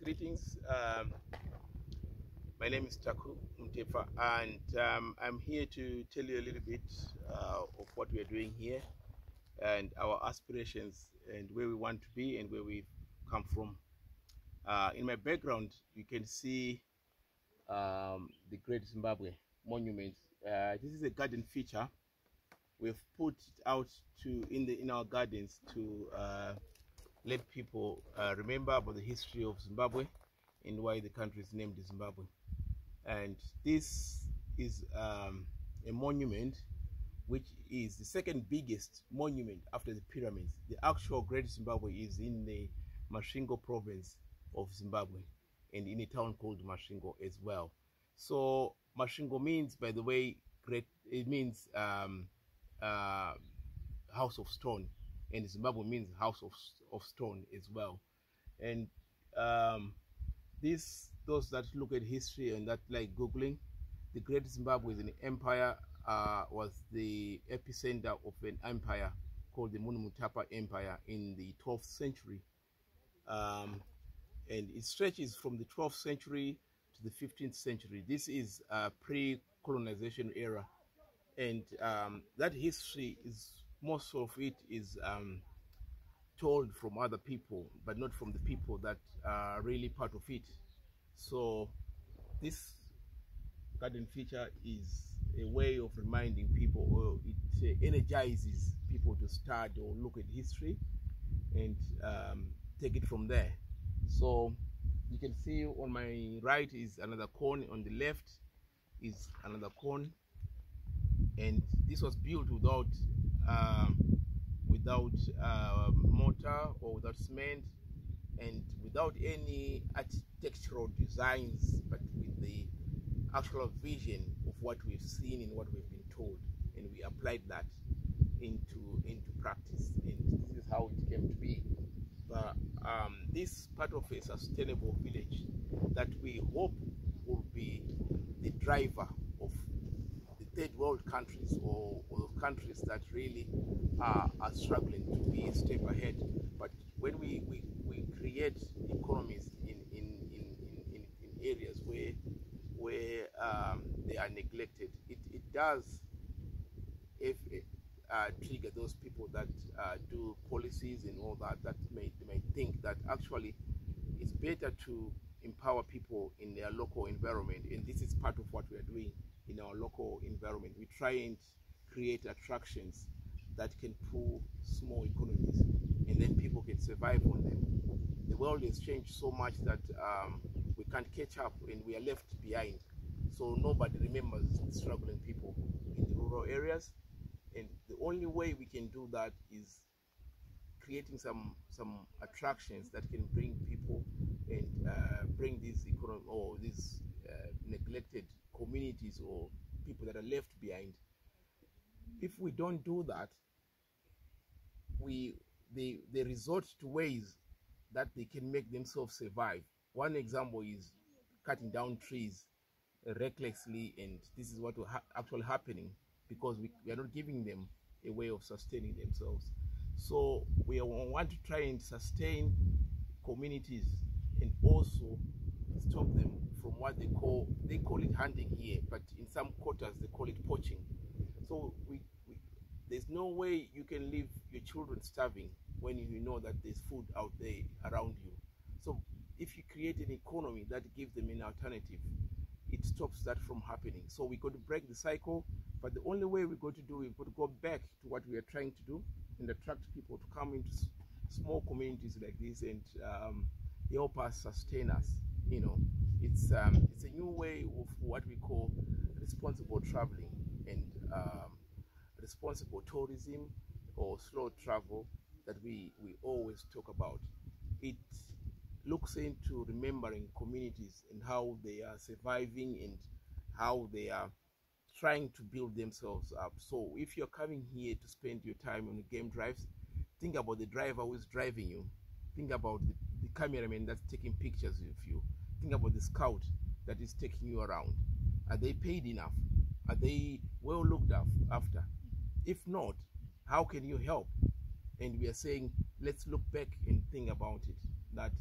Greetings. My name is Taku Mtefa, and I'm here to tell you a little bit of what we are doing here and our aspirations and where we want to be and where we've come from. In my background, you can see the Great Zimbabwe Monument. This is a garden feature. We've put it out in our gardens to let people remember about the history of Zimbabwe and why the country is named Zimbabwe. And this is a monument which is the second biggest monument after the pyramids. The actual Great Zimbabwe is in the Masvingo province of Zimbabwe and in a town called Masvingo as well. So Masvingo means, by the way, great. It means house of stone, and Zimbabwe means house of stone as well. And those that look at history and that like Googling, the Great Zimbabwe is an empire, was the epicenter of an empire called the Munumutapa Empire in the 12th century. And it stretches from the 12th century to the 15th century. This is a pre-colonization era. And that history is, most of it is told from other people, but not from the people that are really part of it. So this garden feature is a way of reminding people, or it energizes people to start or look at history and take it from there. So you can see on my right is another cone, on the left is another cone, and this was built without mortar or without cement and without any architectural designs, but with the actual vision of what we've seen and what we've been told, and we applied that into practice, and this is how it came to be. But this part of a sustainable village that we hope will be the driver of the third world countries, or countries that really are struggling to be a step ahead. But when we create economies in areas where they are neglected, it does trigger those people that do policies and all that may think that actually it's better to empower people in their local environment. And this is part of what we are doing in our local environment. We try and create attractions that can pull small economies, and then people can survive on them. The world has changed so much that we can't catch up, and we are left behind. So nobody remembers the struggling people in the rural areas, and the only way we can do that is creating some attractions that can bring people and bring these economic or these neglected communities or people that are left behind. If we don't do that, they resort to ways that they can make themselves survive. One example is cutting down trees recklessly, and this is what will actually happening because we are not giving them a way of sustaining themselves. So we want to try and sustain communities and also stop them from what they call it hunting here, but in some quarters they call it poaching. So there's no way you can leave your children starving when you know that there's food out there around you. So if you create an economy that gives them an alternative, it stops that from happening. So we're going to break the cycle, but the only way we're going to do, we've got to go back to what we are trying to do and attract people to come into small communities like this and help us sustain us. You know, it's a new way of what we call responsible traveling and responsible tourism or slow travel that we always talk about. It looks into remembering communities and how they are surviving and how they are trying to build themselves up. So if you're coming here to spend your time on the game drives, think about the driver who is driving you. Think about the cameraman that's taking pictures of you. Think about the scout that is taking you around. Are they paid enough? Are they well looked after? If not, how can you help? And we are saying, let's look back and think about it. That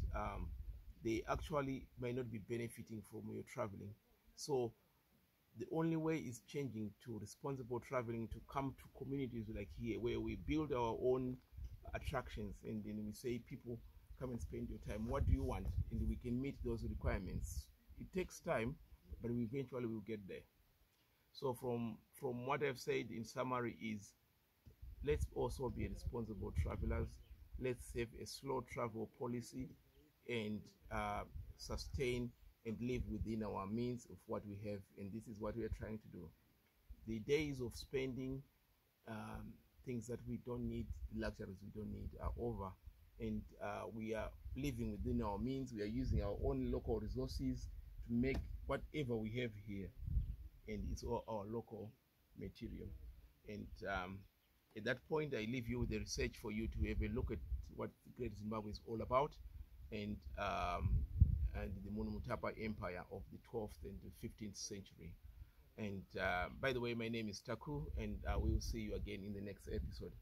they actually might not be benefiting from your traveling. So the only way is changing to responsible traveling, to come to communities like here where we build our own attractions, and then we say, people, come and spend your time, what do you want, and we can meet those requirements. It takes time, but we eventually will get there. So from what I've said in summary is, let's also be responsible travelers. Let's have a slow travel policy, and sustain and live within our means of what we have. And this is what we are trying to do. The days of spending things that we don't need, luxuries we don't need, are over. And we are living within our means. We are using our own local resources to make whatever we have here, and it's all our local material. And at that point, I leave you with the research for you to have a look at what the Great Zimbabwe is all about, and the Munumutapa Empire of the 12th and the 15th century. And by the way, my name is Taku, and we will see you again in the next episode.